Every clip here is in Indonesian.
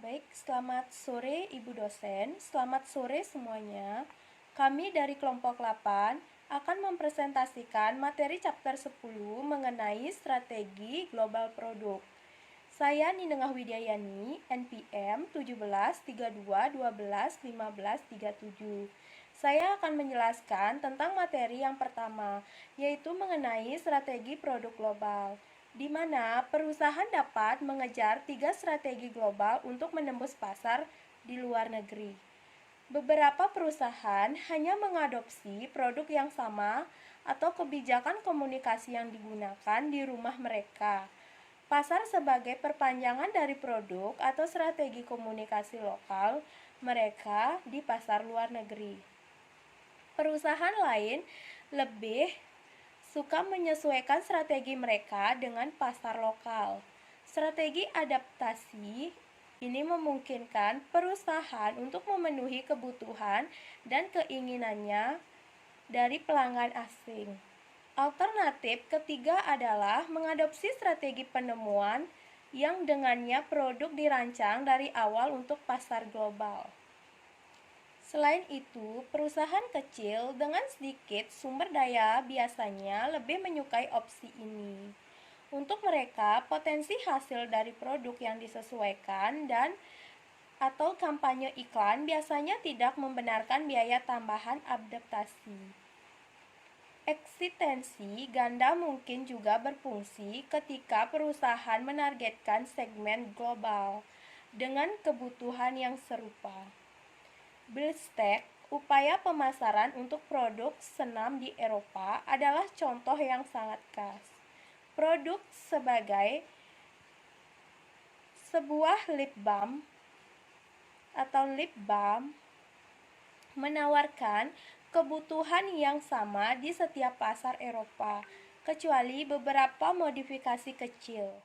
Baik, selamat sore Ibu dosen, selamat sore semuanya. Kami dari kelompok 8 akan mempresentasikan materi chapter 10 mengenai strategi global produk. Saya Ninengah Widyayani, NPM 1732121537. Saya akan menjelaskan tentang materi yang pertama, yaitu mengenai strategi produk global, di mana perusahaan dapat mengejar 3 strategi global untuk menembus pasar di luar negeri. Beberapa perusahaan hanya mengadopsi produk yang sama atau kebijakan komunikasi yang digunakan di rumah mereka. Pasar sebagai perpanjangan dari produk atau strategi komunikasi lokal mereka di pasar luar negeri. Perusahaan lain lebih suka menyesuaikan strategi mereka dengan pasar lokal. Strategi adaptasi ini memungkinkan perusahaan untuk memenuhi kebutuhan dan keinginannya dari pelanggan asing. Alternatif ketiga adalah mengadopsi strategi penemuan yang dengannya produk dirancang dari awal untuk pasar global. Selain itu, perusahaan kecil dengan sedikit sumber daya biasanya lebih menyukai opsi ini. Untuk mereka, potensi hasil dari produk yang disesuaikan dan atau kampanye iklan biasanya tidak membenarkan biaya tambahan adaptasi. Eksistensi ganda mungkin juga berfungsi ketika perusahaan menargetkan segmen global dengan kebutuhan yang serupa. BlitzTech, upaya pemasaran untuk produk senam di Eropa, adalah contoh yang sangat khas. Produk sebagai sebuah lip balm menawarkan kebutuhan yang sama di setiap pasar Eropa, kecuali beberapa modifikasi kecil.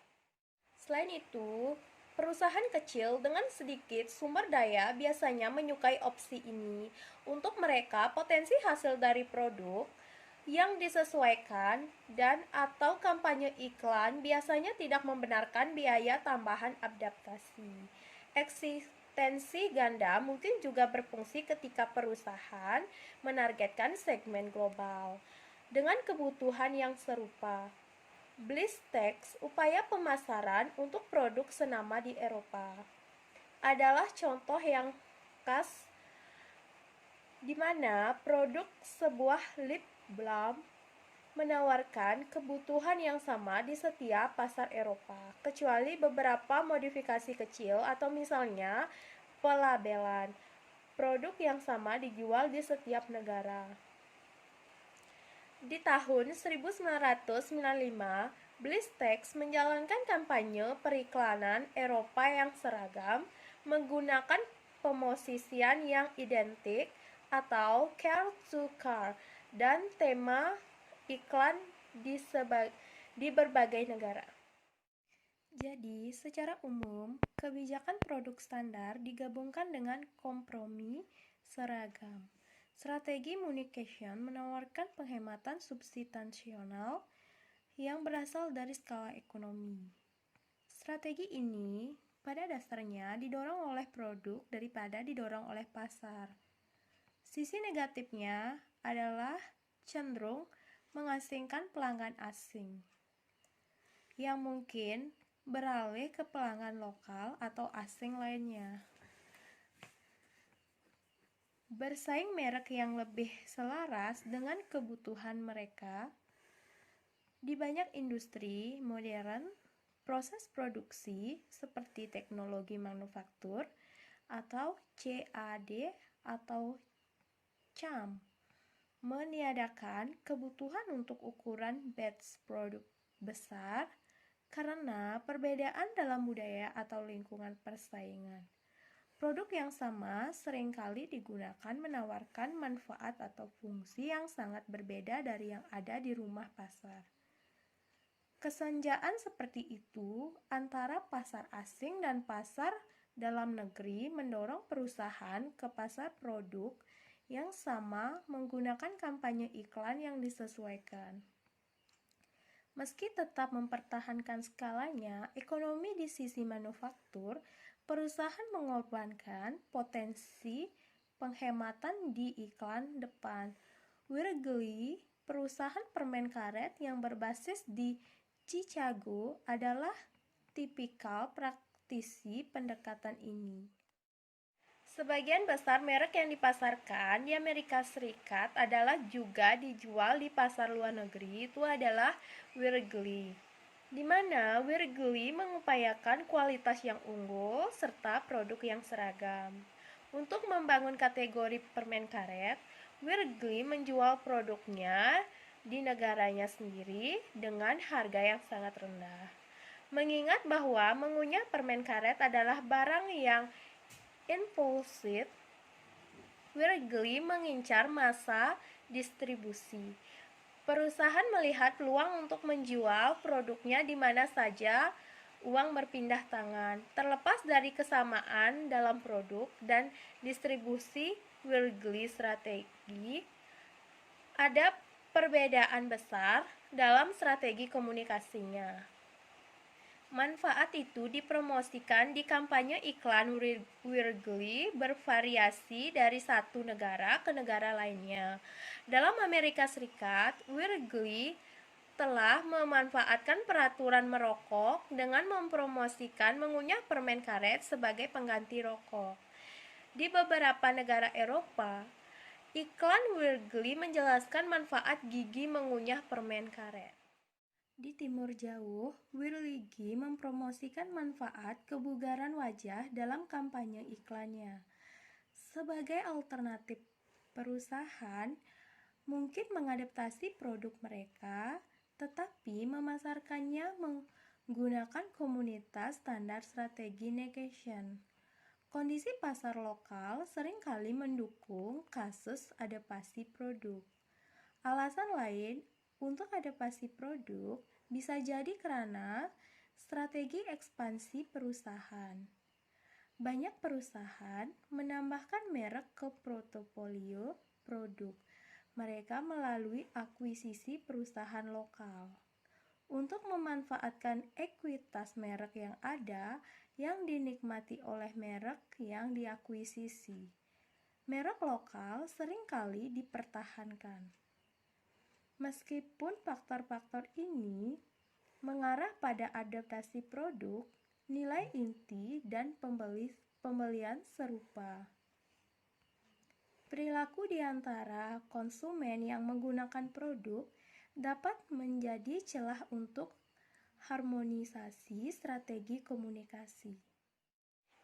Selain itu, perusahaan kecil dengan sedikit sumber daya biasanya menyukai opsi ini. Untuk mereka, potensi hasil dari produk yang disesuaikan dan atau kampanye iklan biasanya tidak membenarkan biaya tambahan adaptasi. Eksistensi ganda mungkin juga berfungsi ketika perusahaan menargetkan segmen global dengan kebutuhan yang serupa. BlitzTech, upaya pemasaran untuk produk senama di Eropa, adalah contoh yang khas di mana produk sebuah lip balm menawarkan kebutuhan yang sama di setiap pasar Eropa, kecuali beberapa modifikasi kecil atau misalnya pelabelan. Produk yang sama dijual di setiap negara. Di tahun 1995, BlitzTech menjalankan kampanye periklanan Eropa yang seragam menggunakan pemosisian yang identik atau car to car dan tema iklan di berbagai negara. Jadi, secara umum, kebijakan produk standar digabungkan dengan kompromi seragam. Strategi communication menawarkan penghematan substansial yang berasal dari skala ekonomi. Strategi ini pada dasarnya didorong oleh produk daripada didorong oleh pasar. Sisi negatifnya adalah cenderung mengasingkan pelanggan asing yang mungkin beralih ke pelanggan lokal atau asing lainnya. Bersaing merek yang lebih selaras dengan kebutuhan mereka. Di banyak industri modern, proses produksi seperti teknologi manufaktur atau CAD atau CAM meniadakan kebutuhan untuk ukuran batch produk besar karena perbedaan dalam budaya atau lingkungan persaingan. Produk yang sama seringkali digunakan menawarkan manfaat atau fungsi yang sangat berbeda dari yang ada di rumah pasar. Kesenjangan seperti itu antara pasar asing dan pasar dalam negeri mendorong perusahaan ke pasar produk yang sama menggunakan kampanye iklan yang disesuaikan. Meski tetap mempertahankan skalanya, ekonomi di sisi manufaktur perusahaan mengorbankan potensi penghematan di iklan depan. Wrigley, perusahaan permen karet yang berbasis di Chicago, adalah tipikal praktisi pendekatan ini. Sebagian besar merek yang dipasarkan di Amerika Serikat adalah juga dijual di pasar luar negeri. Itu adalah Wrigley, di mana Wrigley mengupayakan kualitas yang unggul serta produk yang seragam. Untuk membangun kategori permen karet, Wrigley menjual produknya di negaranya sendiri dengan harga yang sangat rendah. Mengingat bahwa mengunyah permen karet adalah barang yang impulsif, Wrigley mengincar masa distribusi. Perusahaan melihat peluang untuk menjual produknya di mana saja uang berpindah tangan. Terlepas dari kesamaan dalam produk dan distribusi Wrigley strategi, ada perbedaan besar dalam strategi komunikasinya. Manfaat itu dipromosikan di kampanye iklan Wrigley bervariasi dari satu negara ke negara lainnya. Dalam Amerika Serikat, Wrigley telah memanfaatkan peraturan merokok dengan mempromosikan mengunyah permen karet sebagai pengganti rokok. Di beberapa negara Eropa, iklan Wrigley menjelaskan manfaat gigi mengunyah permen karet. Di Timur Jauh, Wrigley mempromosikan manfaat kebugaran wajah dalam kampanye iklannya. Sebagai alternatif, perusahaan mungkin mengadaptasi produk mereka, tetapi memasarkannya menggunakan komunitas standar strategi negation. Kondisi pasar lokal seringkali mendukung kasus adaptasi produk. Alasan lain untuk adaptasi produk bisa jadi karena strategi ekspansi perusahaan. Banyak perusahaan menambahkan merek ke portofolio produk mereka melalui akuisisi perusahaan lokal. Untuk memanfaatkan ekuitas merek yang ada yang dinikmati oleh merek yang diakuisisi, merek lokal seringkali dipertahankan. Meskipun faktor-faktor ini mengarah pada adaptasi produk, nilai inti dan pembelian serupa. Perilaku di antara konsumen yang menggunakan produk dapat menjadi celah untuk harmonisasi strategi komunikasi.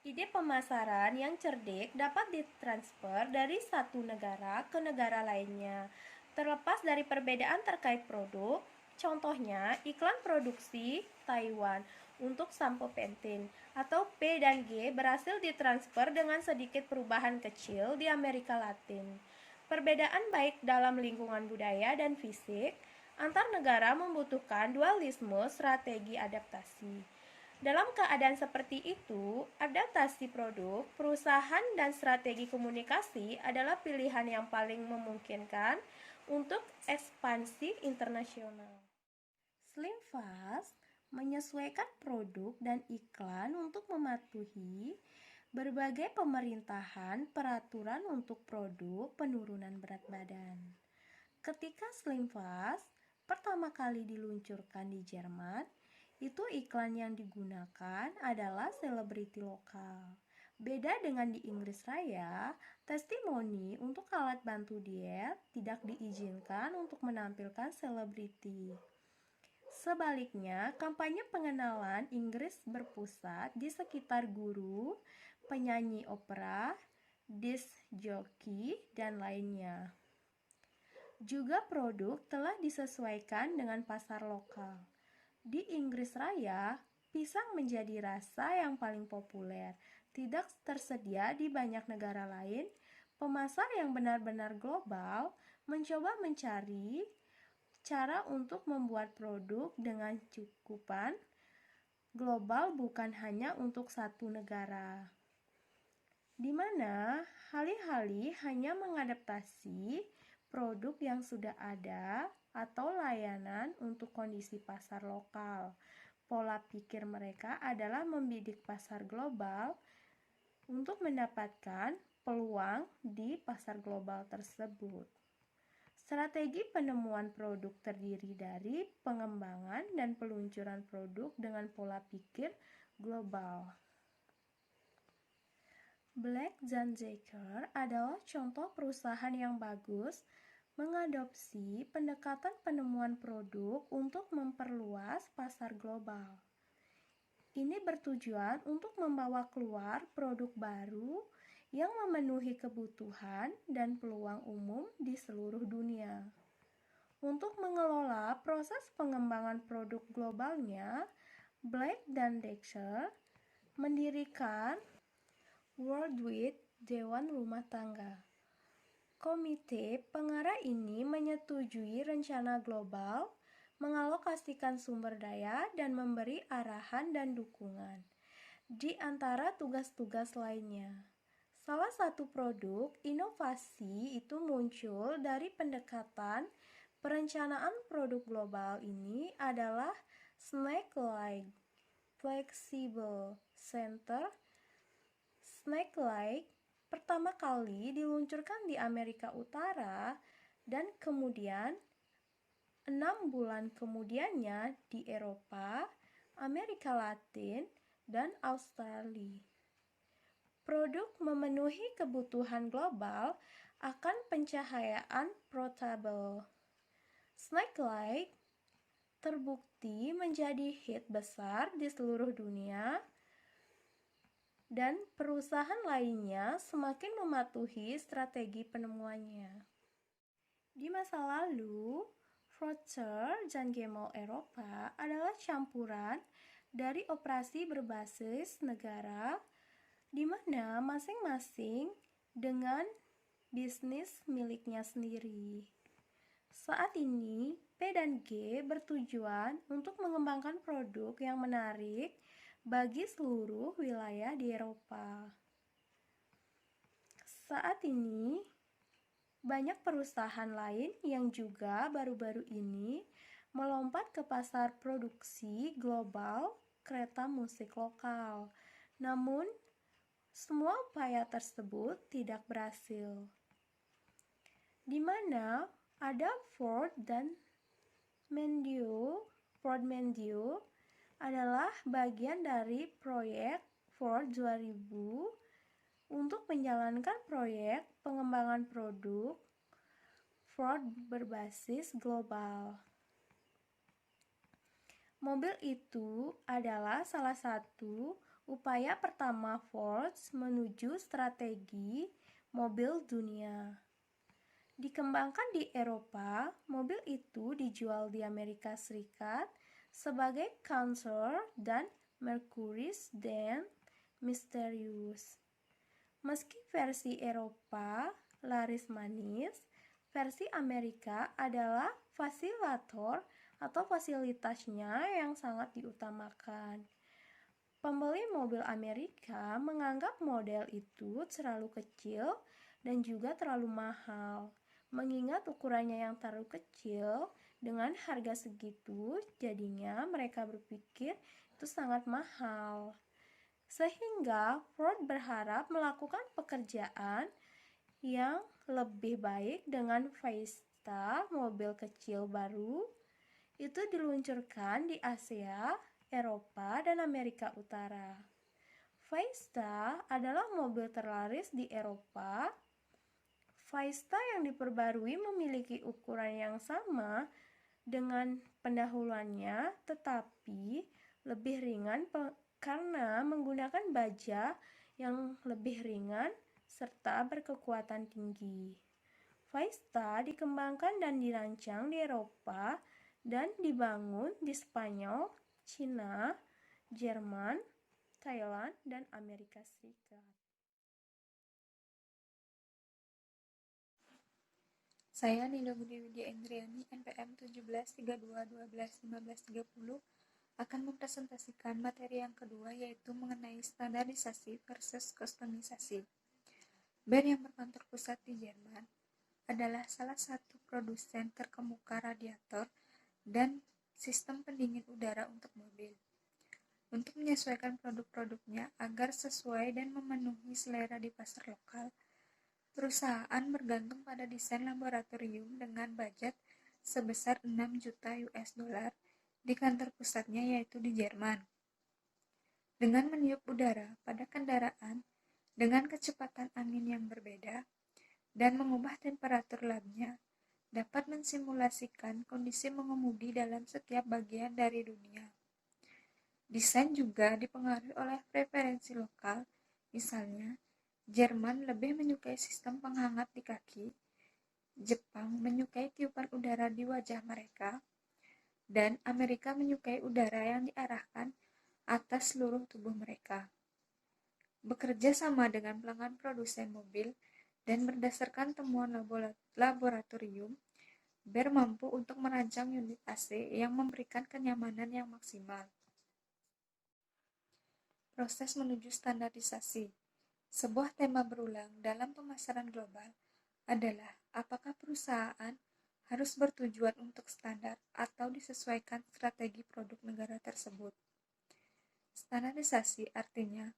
Ide pemasaran yang cerdik dapat ditransfer dari satu negara ke negara lainnya. Terlepas dari perbedaan terkait produk, contohnya iklan produksi Taiwan untuk sampo Pantene atau P dan G berhasil ditransfer dengan sedikit perubahan kecil di Amerika Latin. Perbedaan baik dalam lingkungan budaya dan fisik antar negara membutuhkan dualisme strategi adaptasi. Dalam keadaan seperti itu, adaptasi produk, perusahaan, dan strategi komunikasi adalah pilihan yang paling memungkinkan untuk ekspansi internasional. SlimFast menyesuaikan produk dan iklan untuk mematuhi berbagai pemerintahan peraturan untuk produk penurunan berat badan. Ketika SlimFast pertama kali diluncurkan di Jerman, itu iklan yang digunakan adalah selebriti lokal. Beda dengan di Inggris Raya, testimoni untuk alat bantu diet tidak diizinkan untuk menampilkan selebriti. Sebaliknya, kampanye pengenalan Inggris berpusat di sekitar guru, penyanyi opera, disc jockey, dan lainnya. Juga produk telah disesuaikan dengan pasar lokal. Di Inggris Raya, pisang menjadi rasa yang paling populer. Tidak tersedia di banyak negara lain, pemasar yang benar-benar global mencoba mencari cara untuk membuat produk dengan cukupan global bukan hanya untuk satu negara, di mana alih-alih hanya mengadaptasi produk yang sudah ada atau layanan untuk kondisi pasar lokal. Pola pikir mereka adalah membidik pasar global untuk mendapatkan peluang di pasar global tersebut. Strategi penemuan produk terdiri dari pengembangan dan peluncuran produk dengan pola pikir global. Black & Decker adalah contoh perusahaan yang bagus mengadopsi pendekatan penemuan produk untuk memperluas pasar global. Ini bertujuan untuk membawa keluar produk baru yang memenuhi kebutuhan dan peluang umum di seluruh dunia. Untuk mengelola proses pengembangan produk globalnya, Black & Decker mendirikan Worldwide Dewan Rumah Tangga. Komite pengarah ini menyetujui rencana global, mengalokasikan sumber daya, dan memberi arahan dan dukungan. Di antara tugas-tugas lainnya, salah satu produk inovasi itu muncul dari pendekatan perencanaan produk global ini adalah Snake-like Flexible Center. Snake-like pertama kali diluncurkan di Amerika Utara dan kemudian 6 bulan kemudiannya di Eropa, Amerika Latin, dan Australia. Produk memenuhi kebutuhan global akan pencahayaan portable. Snake-like terbukti menjadi hit besar di seluruh dunia, dan perusahaan lainnya semakin mematuhi strategi penemuannya. Di masa lalu, Procter & Gamble Eropa adalah campuran dari operasi berbasis negara di mana masing-masing dengan bisnis miliknya sendiri. Saat ini, P dan G bertujuan untuk mengembangkan produk yang menarik bagi seluruh wilayah di Eropa. Saat ini, banyak perusahaan lain yang juga baru-baru ini melompat ke pasar produksi global kereta musik lokal. Namun, semua upaya tersebut tidak berhasil. Di mana ada Ford Mondeo adalah bagian dari proyek Ford 2000 untuk menjalankan proyek pengembangan produk Ford berbasis global. Mobil itu adalah salah satu upaya pertama Ford menuju strategi mobil dunia. Dikembangkan di Eropa, mobil itu dijual di Amerika Serikat sebagai Contour dan Mercedes dan Misterius. Meski versi Eropa laris manis, versi Amerika adalah fasilitas atau fasilitasnya yang sangat diutamakan. Pembeli mobil Amerika menganggap model itu terlalu kecil dan juga terlalu mahal. Mengingat ukurannya yang terlalu kecil dengan harga segitu, jadinya mereka berpikir itu sangat mahal. Sehingga Ford berharap melakukan pekerjaan yang lebih baik dengan Fiesta, mobil kecil baru. Itu diluncurkan di Asia, Eropa, dan Amerika Utara. Fiesta adalah mobil terlaris di Eropa. Fiesta yang diperbarui memiliki ukuran yang sama dengan pendahuluannya, tetapi lebih ringan karena menggunakan baja yang lebih ringan serta berkekuatan tinggi. Fiesta dikembangkan dan dirancang di Eropa dan dibangun di Spanyol, Cina, Jerman, Thailand, dan Amerika Serikat. Saya Nida Budi Widya Endriani, NPM 1732121530 akan mempresentasikan materi yang kedua, yaitu mengenai standarisasi versus kustomisasi. Brand yang berkantor pusat di Jerman adalah salah satu produsen terkemuka radiator dan sistem pendingin udara untuk mobil. Untuk menyesuaikan produk-produknya agar sesuai dan memenuhi selera di pasar lokal, perusahaan bergantung pada desain laboratorium dengan budget sebesar 6 juta US dollar di kantor pusatnya yaitu di Jerman. Dengan meniup udara pada kendaraan dengan kecepatan angin yang berbeda dan mengubah temperatur labnya, dapat mensimulasikan kondisi mengemudi dalam setiap bagian dari dunia. Desain juga dipengaruhi oleh preferensi lokal, misalnya Jerman lebih menyukai sistem penghangat di kaki, Jepang menyukai tiupan udara di wajah mereka, dan Amerika menyukai udara yang diarahkan atas seluruh tubuh mereka. Bekerja sama dengan pelanggan produsen mobil dan berdasarkan temuan laboratorium, Behr mampu untuk merancang unit AC yang memberikan kenyamanan yang maksimal. Proses menuju standarisasi. Sebuah tema berulang dalam pemasaran global adalah apakah perusahaan harus bertujuan untuk standar atau disesuaikan strategi produk negara tersebut. Standarisasi artinya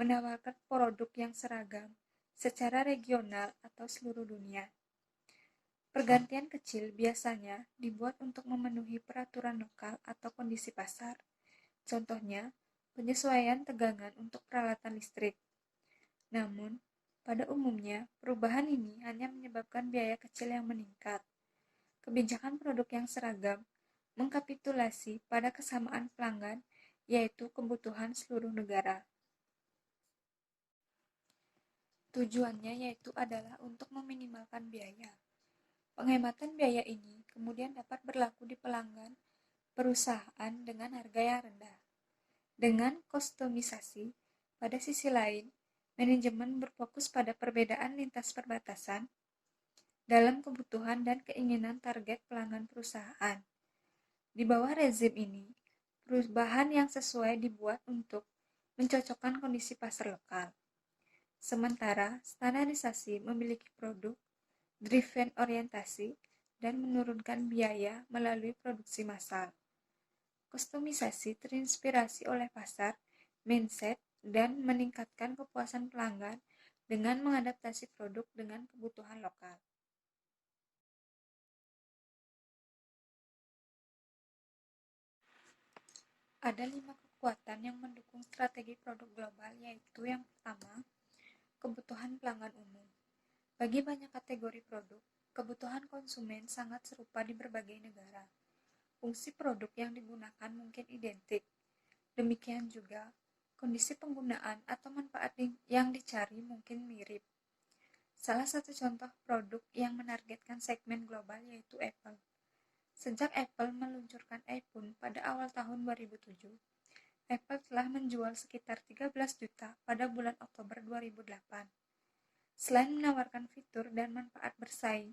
menawarkan produk yang seragam secara regional atau seluruh dunia. Pergantian kecil biasanya dibuat untuk memenuhi peraturan lokal atau kondisi pasar. Contohnya, penyesuaian tegangan untuk peralatan listrik. Namun, pada umumnya, perubahan ini hanya menyebabkan biaya kecil yang meningkat. Kebijakan produk yang seragam mengkapitulasi pada kesamaan pelanggan, yaitu kebutuhan seluruh negara. Tujuannya yaitu adalah untuk meminimalkan biaya. Penghematan biaya ini kemudian dapat berlaku di pelanggan perusahaan dengan harga yang rendah. Dengan kustomisasi, pada sisi lain, manajemen berfokus pada perbedaan lintas perbatasan dalam kebutuhan dan keinginan target pelanggan perusahaan. Di bawah rezim ini, perubahan yang sesuai dibuat untuk mencocokkan kondisi pasar lokal. Sementara standarisasi memiliki produk driven orientasi dan menurunkan biaya melalui produksi massal. Kustomisasi terinspirasi oleh pasar, mindset, dan meningkatkan kepuasan pelanggan dengan mengadaptasi produk dengan kebutuhan lokal. Ada 5 kekuatan yang mendukung strategi produk global, yaitu yang pertama, kebutuhan pelanggan umum. Bagi banyak kategori produk, kebutuhan konsumen sangat serupa di berbagai negara. Fungsi produk yang digunakan mungkin identik. Demikian juga, kondisi penggunaan atau manfaat yang dicari mungkin mirip. Salah satu contoh produk yang menargetkan segmen global yaitu Apple. Sejak Apple meluncurkan iPhone pada awal tahun 2007, Apple telah menjual sekitar 13 juta pada bulan Oktober 2008. Selain menawarkan fitur dan manfaat bersaing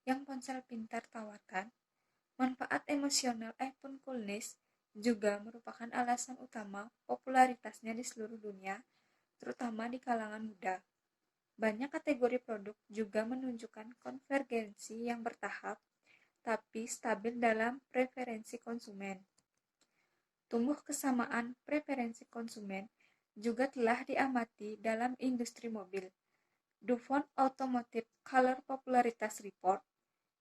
yang ponsel pintar tawarkan, manfaat emosional iPhone Coolness juga merupakan alasan utama popularitasnya di seluruh dunia, terutama di kalangan muda. Banyak kategori produk juga menunjukkan konvergensi yang bertahap, tapi stabil dalam preferensi konsumen. Tumbuh kesamaan preferensi konsumen juga telah diamati dalam industri mobil. DuPont Automotive Color Popularitas Report,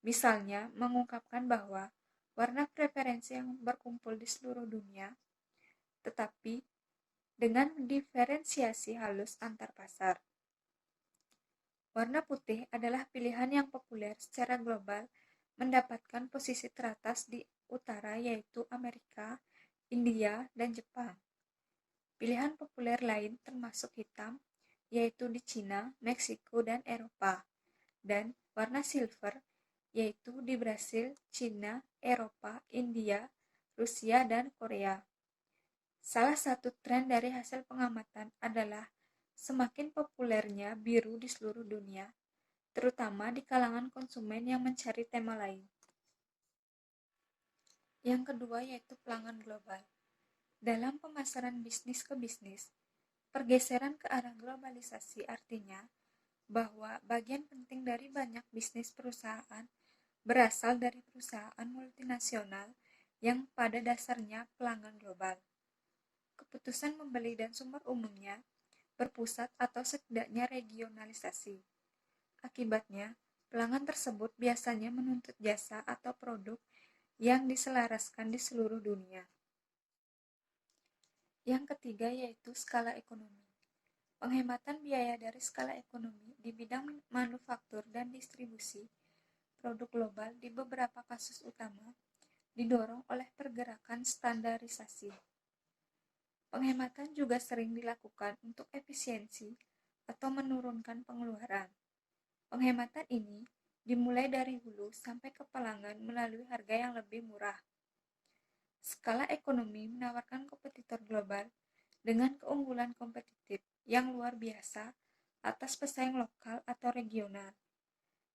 misalnya, mengungkapkan bahwa warna preferensi yang berkumpul di seluruh dunia, tetapi dengan diferensiasi halus antar pasar. Warna putih adalah pilihan yang populer secara global, mendapatkan posisi teratas di utara yaitu Amerika, India, dan Jepang. Pilihan populer lain termasuk hitam, yaitu di Cina, Meksiko, dan Eropa, dan warna silver, yaitu di Brasil, Cina, Eropa, India, Rusia, dan Korea. Salah satu tren dari hasil pengamatan adalah semakin populernya biru di seluruh dunia, terutama di kalangan konsumen yang mencari tema lain. Yang kedua yaitu pelanggan global. Dalam pemasaran bisnis ke bisnis, pergeseran ke arah globalisasi artinya bahwa bagian penting dari banyak bisnis perusahaan berasal dari perusahaan multinasional yang pada dasarnya pelanggan global. Keputusan membeli dan sumber umumnya berpusat atau setidaknya regionalisasi. Akibatnya, pelanggan tersebut biasanya menuntut jasa atau produk yang diselaraskan di seluruh dunia. Yang ketiga yaitu skala ekonomi. Penghematan biaya dari skala ekonomi di bidang manufaktur dan distribusi produk global di beberapa kasus utama didorong oleh pergerakan standarisasi. Penghematan juga sering dilakukan untuk efisiensi atau menurunkan pengeluaran. Penghematan ini dimulai dari hulu sampai ke pelanggan melalui harga yang lebih murah. Skala ekonomi menawarkan kompetitor global dengan keunggulan kompetitif yang luar biasa atas pesaing lokal atau regional.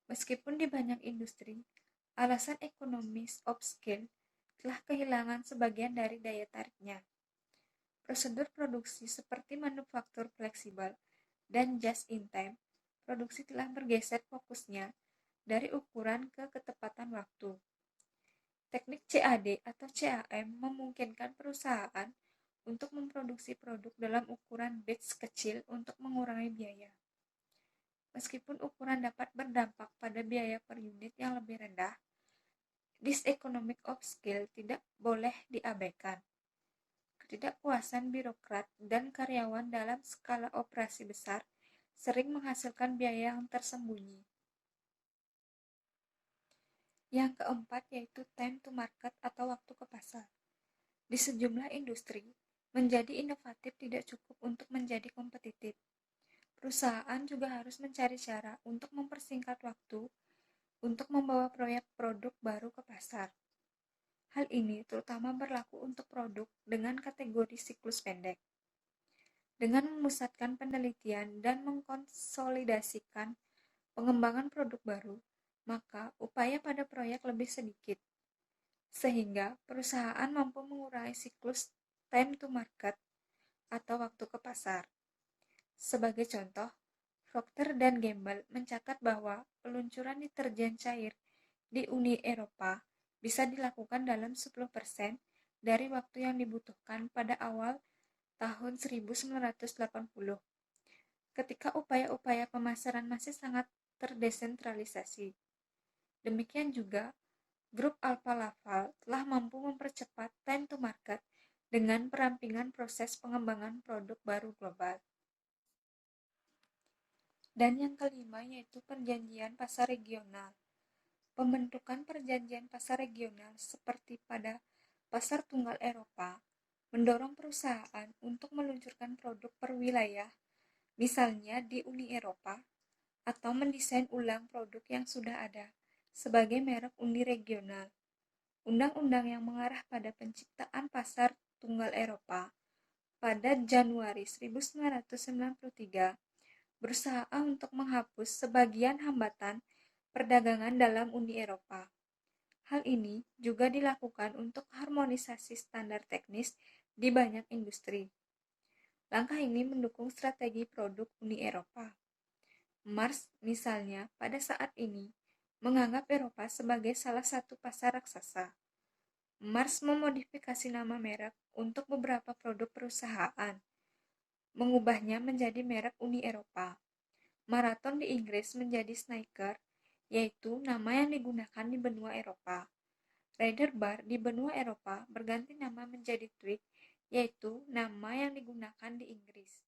Meskipun di banyak industri, alasan ekonomis upscale telah kehilangan sebagian dari daya tariknya. Prosedur produksi seperti manufaktur fleksibel dan just-in-time produksi telah bergeser fokusnya dari ukuran ke ketepatan waktu. Teknik CAD atau CAM memungkinkan perusahaan untuk memproduksi produk dalam ukuran batch kecil untuk mengurangi biaya. Meskipun ukuran dapat berdampak pada biaya per unit yang lebih rendah, this economic upscale tidak boleh diabaikan. Ketidakpuasan birokrat dan karyawan dalam skala operasi besar sering menghasilkan biaya yang tersembunyi. Yang keempat yaitu time to market atau waktu ke pasar. Di sejumlah industri, menjadi inovatif tidak cukup untuk menjadi kompetitif. Perusahaan juga harus mencari cara untuk mempersingkat waktu untuk membawa proyek produk baru ke pasar. Hal ini terutama berlaku untuk produk dengan kategori siklus pendek. Dengan memusatkan penelitian dan mengkonsolidasikan pengembangan produk baru, maka upaya pada proyek lebih sedikit, sehingga perusahaan mampu mengurangi siklus time to market atau waktu ke pasar. Sebagai contoh, Procter & Gamble mencatat bahwa peluncuran deterjen cair di Uni Eropa bisa dilakukan dalam 10% dari waktu yang dibutuhkan pada awal tahun 1980, ketika upaya-upaya pemasaran masih sangat terdesentralisasi. Demikian juga, grup Alfa Laval telah mampu mempercepat time to market dengan perampingan proses pengembangan produk baru global. Dan yang kelima yaitu perjanjian pasar regional. Pembentukan perjanjian pasar regional seperti pada pasar tunggal Eropa mendorong perusahaan untuk meluncurkan produk per wilayah, misalnya di Uni Eropa, atau mendesain ulang produk yang sudah ada sebagai merek uniregional. Undang-undang yang mengarah pada penciptaan pasar tunggal Eropa pada Januari 1993 berusaha untuk menghapus sebagian hambatan perdagangan dalam Uni Eropa. Hal ini juga dilakukan untuk harmonisasi standar teknis di banyak industri. Langkah ini mendukung strategi produk Uni Eropa. Mars, misalnya, pada saat ini menganggap Eropa sebagai salah satu pasar raksasa. Mars memodifikasi nama merek untuk beberapa produk perusahaan, mengubahnya menjadi merek Uni Eropa. Marathon di Inggris menjadi Snicker, yaitu nama yang digunakan di benua Eropa. Ryder Bar di benua Eropa berganti nama menjadi Twig, yaitu nama yang digunakan di Inggris.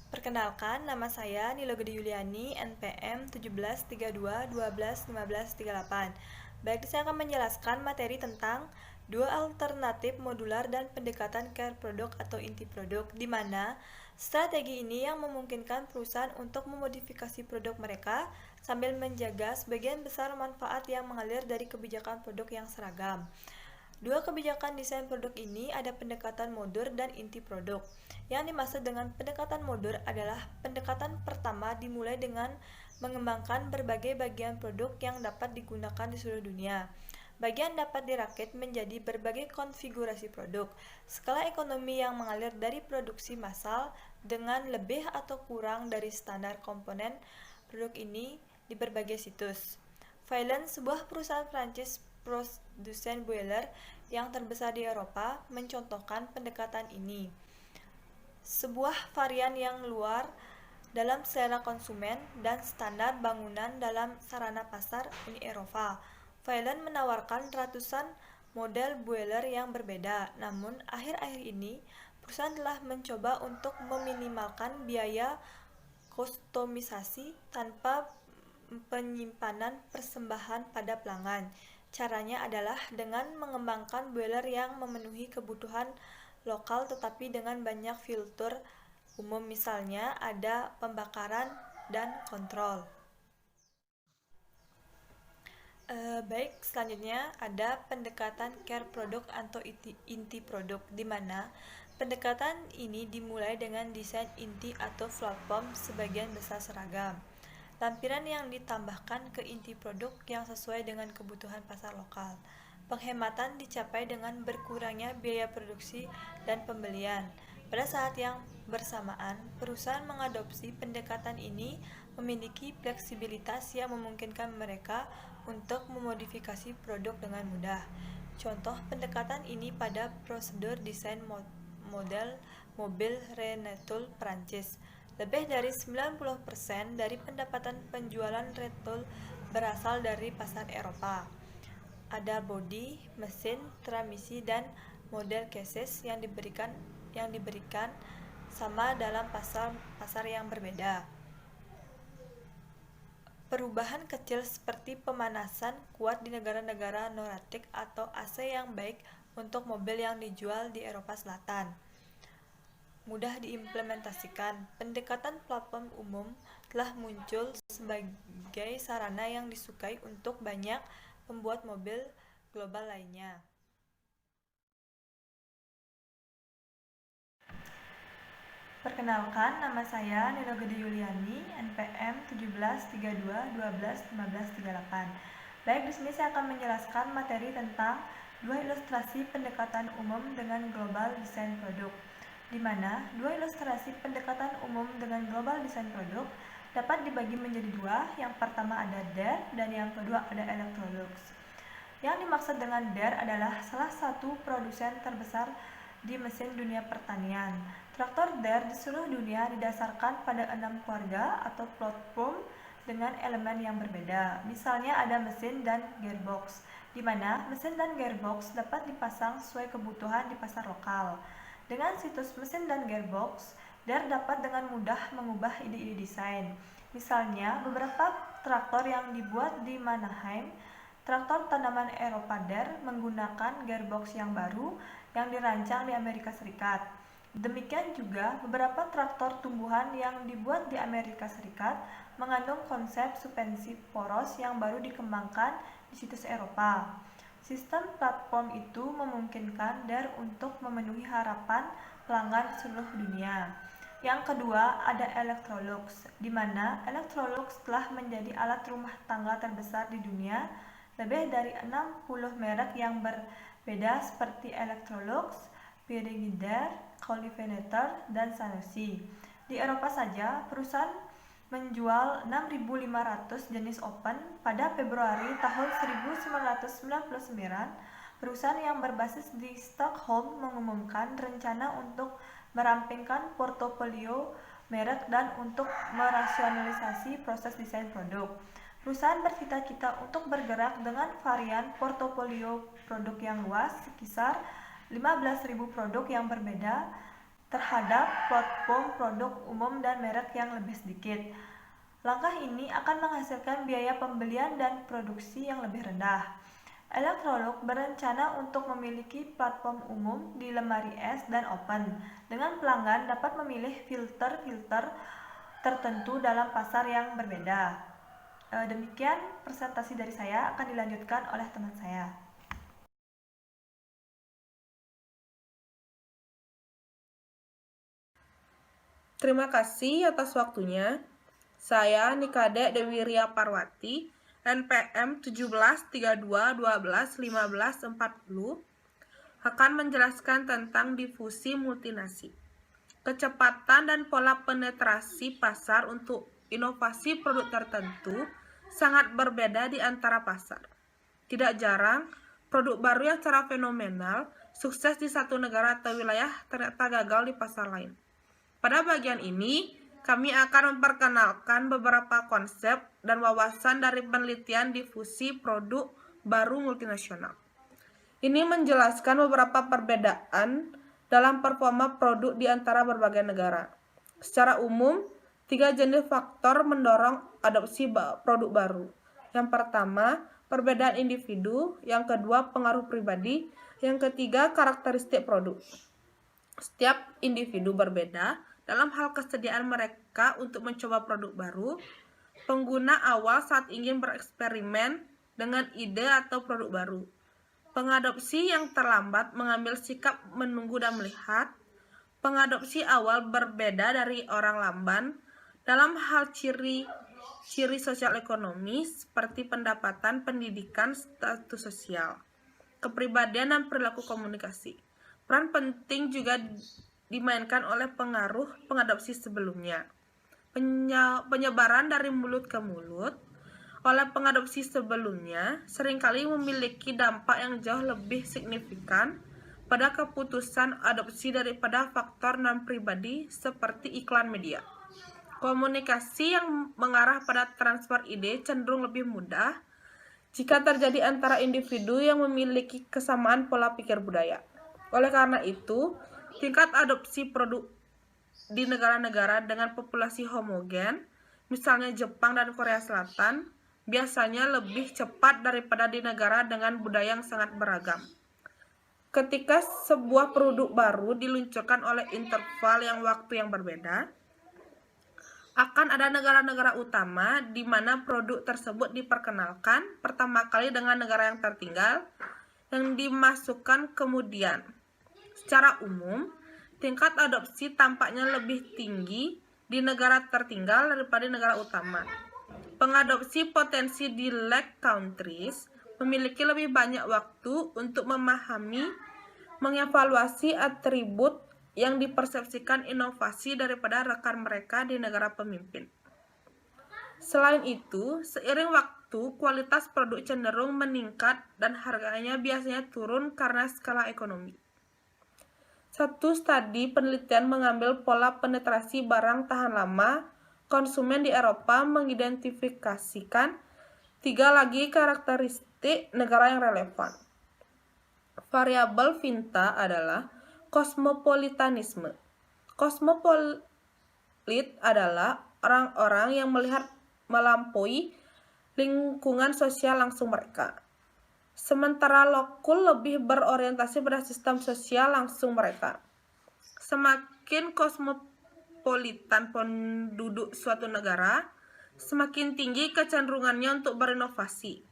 Perkenalkan, nama saya Nilo Gede Yuliani, NPM 1732121538. Baik, saya akan menjelaskan materi tentang dua alternatif modular dan pendekatan care product atau inti produk, di mana strategi ini yang memungkinkan perusahaan untuk memodifikasi produk mereka sambil menjaga sebagian besar manfaat yang mengalir dari kebijakan produk yang seragam. Dua kebijakan desain produk ini ada pendekatan modur dan inti produk. Yang dimaksud dengan pendekatan modur adalah pendekatan pertama dimulai dengan mengembangkan berbagai bagian produk yang dapat digunakan di seluruh dunia. Bagian dapat dirakit menjadi berbagai konfigurasi produk. Skala ekonomi yang mengalir dari produksi massal dengan lebih atau kurang dari standar komponen produk ini di berbagai situs. Vaillant, sebuah perusahaan Prancis produsen boiler yang terbesar di Eropa mencontohkan pendekatan ini. Sebuah varian yang luar dalam selera konsumen dan standar bangunan dalam sarana pasar Uni Eropa. Vaillant menawarkan ratusan model boiler yang berbeda, namun akhir-akhir ini perusahaan telah mencoba untuk meminimalkan biaya kustomisasi tanpa penyimpanan persembahan pada pelanggan. Caranya adalah dengan mengembangkan boiler yang memenuhi kebutuhan lokal tetapi dengan banyak fitur umum, misalnya ada pembakaran dan kontrol. Baik, selanjutnya ada pendekatan care product atau inti produk, di mana pendekatan ini dimulai dengan desain inti atau platform sebagian besar seragam. Lampiran yang ditambahkan ke inti produk yang sesuai dengan kebutuhan pasar lokal. Penghematan dicapai dengan berkurangnya biaya produksi dan pembelian. Pada saat yang bersamaan, perusahaan mengadopsi pendekatan ini memiliki fleksibilitas yang memungkinkan mereka untuk memodifikasi produk dengan mudah. Contoh pendekatan ini pada prosedur desain model mobil Renault Prancis. Lebih dari 90% dari pendapatan penjualan Renault berasal dari pasar Eropa. Ada bodi, mesin, transmisi, dan model chassis yang diberikan sama dalam pasar yang berbeda. Perubahan kecil seperti pemanasan kuat di negara-negara Nordik atau AC yang baik untuk mobil yang dijual di Eropa Selatan. Mudah diimplementasikan. Pendekatan platform umum telah muncul sebagai sarana yang disukai untuk banyak pembuat mobil global lainnya. Perkenalkan, nama saya Nilo Gede Yuliani, NPM 1732121538. Baik, di sini saya akan menjelaskan materi tentang dua ilustrasi pendekatan umum dengan global desain produk, di mana dua ilustrasi pendekatan umum dengan global desain produk dapat dibagi menjadi dua. Yang pertama ada Dare dan yang kedua ada Electrolux. Yang dimaksud dengan Dare adalah salah satu produsen terbesar di mesin dunia pertanian. Traktor Dare di seluruh dunia didasarkan pada 6 keluarga atau platform dengan elemen yang berbeda. Misalnya ada mesin dan gearbox, di mana mesin dan gearbox dapat dipasang sesuai kebutuhan di pasar lokal. Dengan situs mesin dan gearbox, Dare dapat dengan mudah mengubah ide-ide desain. Misalnya, beberapa traktor yang dibuat di Mannheim, traktor tanaman Eropa Dare menggunakan gearbox yang baru yang dirancang di Amerika Serikat. Demikian juga beberapa traktor tumbuhan yang dibuat di Amerika Serikat mengandung konsep suspensi poros yang baru dikembangkan di situs Eropa. Sistem platform itu memungkinkan Dare untuk memenuhi harapan pelanggan seluruh dunia. Yang kedua ada Electrolux, di mana Electrolux telah menjadi alat rumah tangga terbesar di dunia. Lebih dari 60 merek yang berbeda seperti Electrolux, Frigidaire, Kohler, dan Sanusi. Di Eropa saja, perusahaan menjual 6.500 jenis oven. Pada Februari tahun 1999, perusahaan yang berbasis di Stockholm mengumumkan rencana untuk merampingkan portofolio merek dan untuk merasionalisasi proses desain produk. Perusahaan bercita-cita untuk bergerak dengan varian portofolio produk yang luas, sekitar 15.000 produk yang berbeda terhadap platform produk umum dan merek yang lebih sedikit. Langkah ini akan menghasilkan biaya pembelian dan produksi yang lebih rendah. Electrolux berencana untuk memiliki platform umum di lemari es dan oven, dengan pelanggan dapat memilih filter-filter tertentu dalam pasar yang berbeda. Demikian presentasi dari saya, akan dilanjutkan oleh teman saya. Terima kasih atas waktunya. Saya Nikade Dewi Ria Parwati, NPM 1732121540, akan menjelaskan tentang difusi multinasi. Kecepatan dan pola penetrasi pasar untuk inovasi produk tertentu sangat berbeda di antara pasar. Tidak jarang, produk baru yang secara fenomenal sukses di satu negara atau wilayah ternyata gagal di pasar lain. Pada bagian ini, kami akan memperkenalkan beberapa konsep dan wawasan dari penelitian difusi produk baru multinasional. Ini menjelaskan beberapa perbedaan dalam performa produk di antara berbagai negara. Secara umum, 3 jenis faktor mendorong adopsi produk baru. Yang pertama, perbedaan individu. Yang kedua, pengaruh pribadi. Yang ketiga, karakteristik produk. Setiap individu berbeda dalam hal kesediaan mereka untuk mencoba produk baru. Pengguna awal saat ingin bereksperimen dengan ide atau produk baru. Pengadopsi yang terlambat mengambil sikap menunggu dan melihat. Pengadopsi awal berbeda dari orang lamban dalam hal ciri sosial ekonomi seperti pendapatan, pendidikan, status sosial, kepribadian, dan perilaku komunikasi. Peran penting juga dimainkan oleh pengaruh pengadopsi sebelumnya. Penyebaran dari mulut ke mulut oleh pengadopsi sebelumnya seringkali memiliki dampak yang jauh lebih signifikan pada keputusan adopsi daripada faktor non-pribadi seperti iklan media. Komunikasi yang mengarah pada transfer ide cenderung lebih mudah jika terjadi antara individu yang memiliki kesamaan pola pikir budaya. Oleh karena itu, tingkat adopsi produk di negara-negara dengan populasi homogen, misalnya Jepang dan Korea Selatan, biasanya lebih cepat daripada di negara dengan budaya yang sangat beragam. Ketika sebuah produk baru diluncurkan oleh interval waktu yang berbeda, akan ada negara-negara utama di mana produk tersebut diperkenalkan pertama kali dengan negara yang tertinggal yang dimasukkan kemudian. Secara umum, tingkat adopsi tampaknya lebih tinggi di negara tertinggal daripada negara utama. Pengadopsi potensi di lag countries memiliki lebih banyak waktu untuk memahami, mengevaluasi atribut yang dipersepsikan inovasi daripada rekan mereka di negara pemimpin. Selain itu, seiring waktu, kualitas produk cenderung meningkat dan harganya biasanya turun karena skala ekonomi. Satu studi penelitian mengambil pola penetrasi barang tahan lama konsumen di Eropa mengidentifikasikan 3 lagi karakteristik negara yang relevan. Variabel Vinta adalah kosmopolitanisme. Kosmopolit adalah orang-orang yang melihat melampaui lingkungan sosial langsung mereka. Sementara lokul lebih berorientasi pada sistem sosial langsung mereka. Semakin kosmopolitan penduduk suatu negara, semakin tinggi kecenderungannya untuk berinovasi.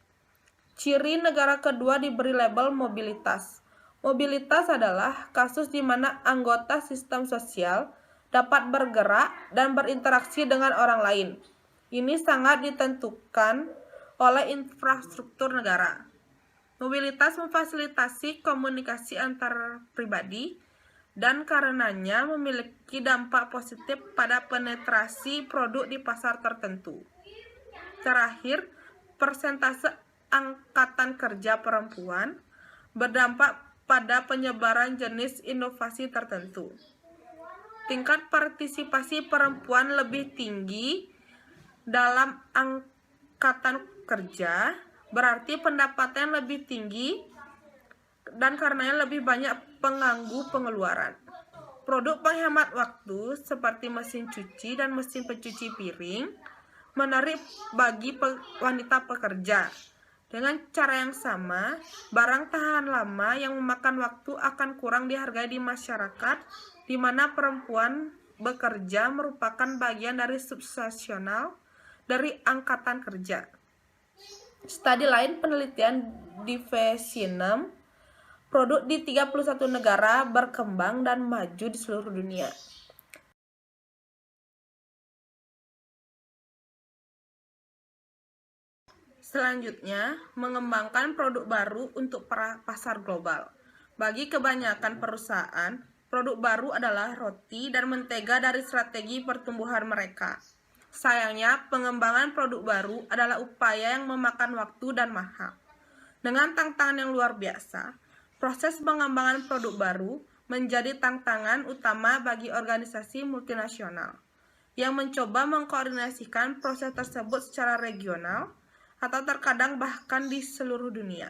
Ciri negara kedua diberi label mobilitas. Mobilitas adalah kasus di mana anggota sistem sosial dapat bergerak dan berinteraksi dengan orang lain. Ini sangat ditentukan oleh infrastruktur negara. Mobilitas memfasilitasi komunikasi antar pribadi dan karenanya memiliki dampak positif pada penetrasi produk di pasar tertentu. Terakhir, persentase angkatan kerja perempuan berdampak pada penyebaran jenis inovasi tertentu. Tingkat partisipasi perempuan lebih tinggi dalam angkatan kerja, berarti pendapatan lebih tinggi dan karenanya lebih banyak pengganggu pengeluaran. Produk penghemat waktu seperti mesin cuci dan mesin pencuci piring menarik bagi wanita pekerja. Dengan cara yang sama, barang tahan lama yang memakan waktu akan kurang dihargai di masyarakat di mana perempuan bekerja merupakan bagian dari substansial dari angkatan kerja. Studi lain penelitian di Vietnam, produk di 31 negara berkembang dan maju di seluruh dunia. Selanjutnya, mengembangkan produk baru untuk pasar global. Bagi kebanyakan perusahaan, produk baru adalah roti dan mentega dari strategi pertumbuhan mereka. Sayangnya, pengembangan produk baru adalah upaya yang memakan waktu dan mahal. Dengan tantangan yang luar biasa, proses pengembangan produk baru menjadi tantangan utama bagi organisasi multinasional yang mencoba mengkoordinasikan proses tersebut secara regional atau terkadang bahkan di seluruh dunia.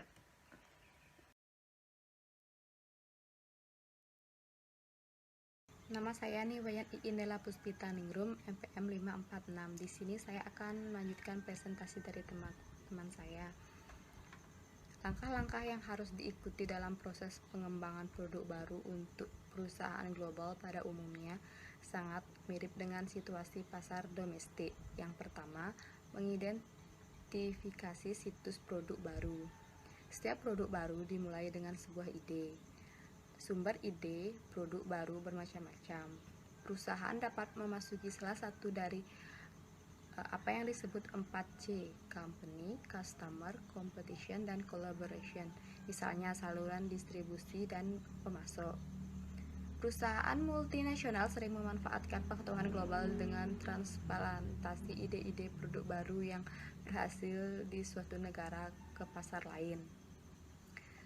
Nama saya Niwayan Iindela Puspita Ningrum, MPM 546. Di sini saya akan melanjutkan presentasi dari teman-teman saya. Langkah-langkah yang harus diikuti dalam proses pengembangan produk baru untuk perusahaan global pada umumnya sangat mirip dengan situasi pasar domestik. Yang pertama, mengidentifikasi situs produk baru. Setiap produk baru dimulai dengan sebuah ide. Sumber ide produk baru bermacam-macam. Perusahaan dapat memasuki salah satu dari apa yang disebut 4C, company, customer, competition, dan collaboration. Misalnya saluran distribusi dan pemasok. Perusahaan multinasional sering memanfaatkan pengetahuan global dengan transplantasi ide-ide produk baru yang berhasil di suatu negara ke pasar lain.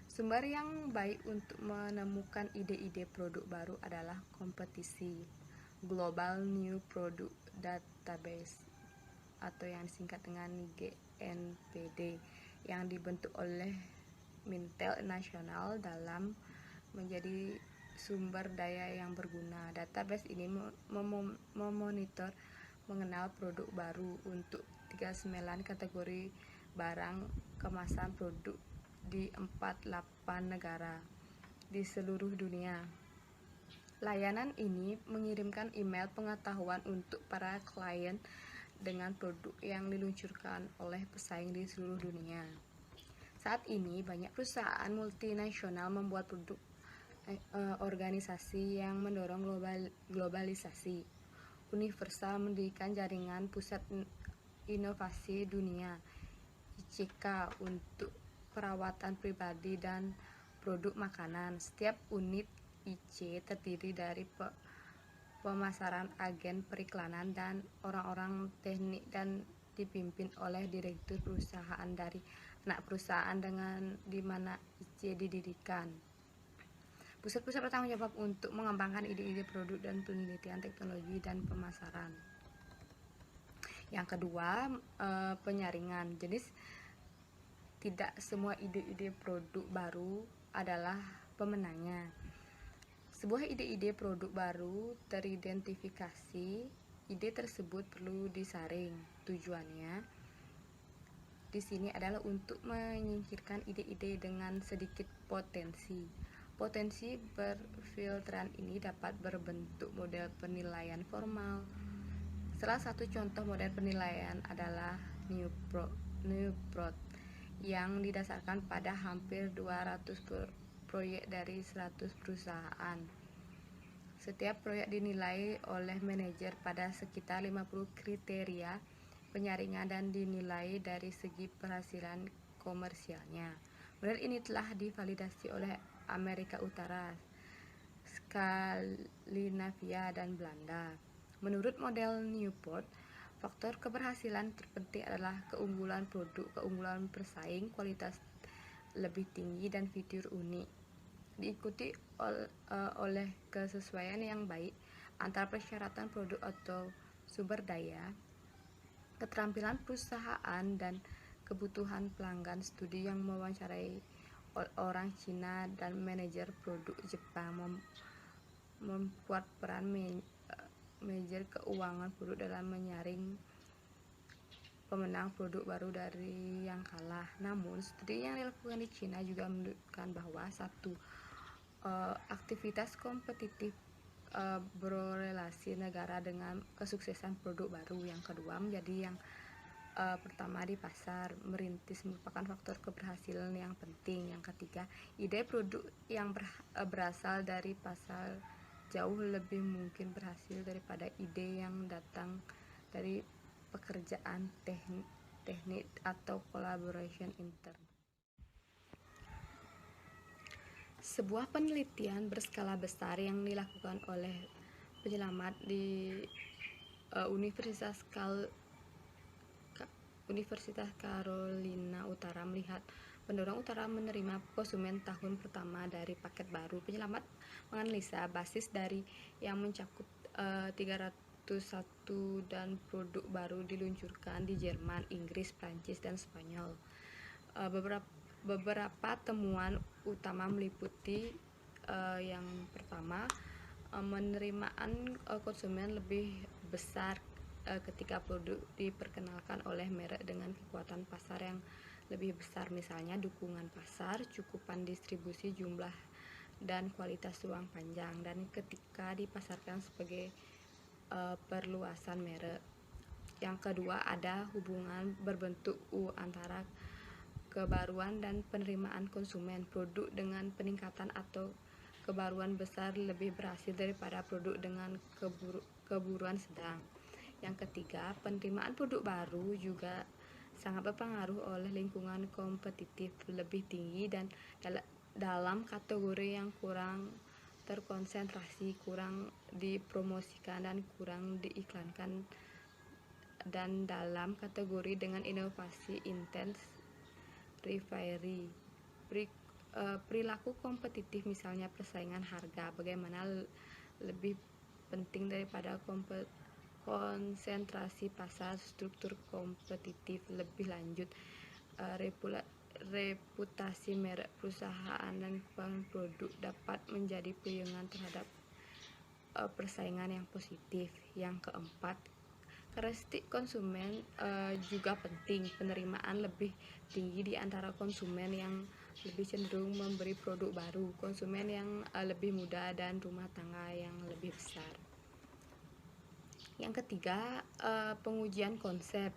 Sumber yang baik untuk menemukan ide-ide produk baru adalah kompetisi, Global New Product Database, atau yang disingkat dengan GNPD, yang dibentuk oleh Mintel Nasional dalam menjadi sumber daya yang berguna. Database ini memonitor mengenal produk baru untuk 39 kategori barang kemasan produk di 48 negara di seluruh dunia. Layanan ini mengirimkan email pengetahuan untuk para klien dengan produk yang diluncurkan oleh pesaing di seluruh dunia. Saat ini banyak perusahaan multinasional membuat produk organisasi yang mendorong globalisasi. Universal mendirikan jaringan pusat inovasi dunia ICK untuk perawatan pribadi dan produk makanan. Setiap unit IC terdiri dari pemasaran, agen periklanan, dan orang-orang teknik dan dipimpin oleh direktur perusahaan dari anak perusahaan dengan di mana IC didirikan. Pusat-pusat bertanggung jawab untuk mengembangkan ide-ide produk dan penelitian teknologi dan pemasaran. Yang kedua, penyaringan. Jenis tidak semua ide-ide produk baru adalah pemenangnya. Sebuah ide-ide produk baru teridentifikasi, ide tersebut perlu disaring. Tujuannya di sini adalah untuk menyingkirkan ide-ide dengan sedikit potensi. Potensi berfilteran ini dapat berbentuk model penilaian formal. Salah satu contoh model penilaian adalah Newport yang didasarkan pada hampir 200 proyek dari 100 perusahaan. Setiap proyek dinilai oleh manajer pada sekitar 50 kriteria penyaringan dan dinilai dari segi penghasilan komersialnya. Model ini telah divalidasi oleh Amerika Utara, Skandinavia, dan Belanda. Menurut model Newport, faktor keberhasilan terpenting adalah keunggulan produk, keunggulan pesaing, kualitas lebih tinggi, dan fitur unik. Diikuti oleh kesesuaian yang baik antara persyaratan produk atau sumber daya, keterampilan perusahaan, dan kebutuhan pelanggan. Studi yang mewawancarai orang Cina dan manajer produk Jepang membuat peran manajer keuangan produk dalam menyaring pemenang produk baru dari yang kalah. Namun, studi yang dilakukan di Cina juga menunjukkan bahwa satu aktivitas kompetitif berrelasi negara dengan kesuksesan produk baru. Yang kedua menjadi yang pertama di pasar. Merintis merupakan faktor keberhasilan yang penting. Yang ketiga, ide produk yang berasal dari pasar jauh lebih mungkin berhasil daripada ide yang datang dari pekerjaan teknik atau collaboration intern. Sebuah penelitian berskala besar yang dilakukan oleh penyelamat di Universitas Carolina Utara melihat Pendorong utara menerima konsumen tahun pertama dari paket baru. Penyelamat menganalisa basis dari yang mencakup 301 dan produk baru diluncurkan di Jerman, Inggris, Prancis, dan Spanyol. Beberapa temuan utama meliputi yang pertama, penerimaan konsumen lebih besar ketika produk diperkenalkan oleh merek dengan kekuatan pasar yang lebih besar, misalnya dukungan pasar, cukupan distribusi, jumlah dan kualitas ruang panjang, dan ketika dipasarkan sebagai perluasan merek. Yang kedua, ada hubungan berbentuk U antara kebaruan dan penerimaan konsumen. Produk dengan peningkatan atau kebaruan besar lebih berhasil daripada produk dengan keburuan sedang. Yang ketiga, penerimaan produk baru juga sangat berpengaruh oleh lingkungan kompetitif lebih tinggi dan dalam kategori yang kurang terkonsentrasi, kurang dipromosikan dan kurang diiklankan, dan dalam kategori dengan inovasi intens rivalry, perilaku kompetitif, misalnya persaingan harga, bagaimana lebih penting daripada konsentrasi pasar, struktur kompetitif lebih lanjut, reputasi merek perusahaan dan produk dapat menjadi pegangan terhadap persaingan yang positif. Yang keempat, karakteristik konsumen juga penting. Penerimaan lebih tinggi di antara konsumen yang lebih cenderung memberi produk baru, konsumen yang lebih muda, dan rumah tangga yang lebih besar. Yang ketiga, pengujian konsep.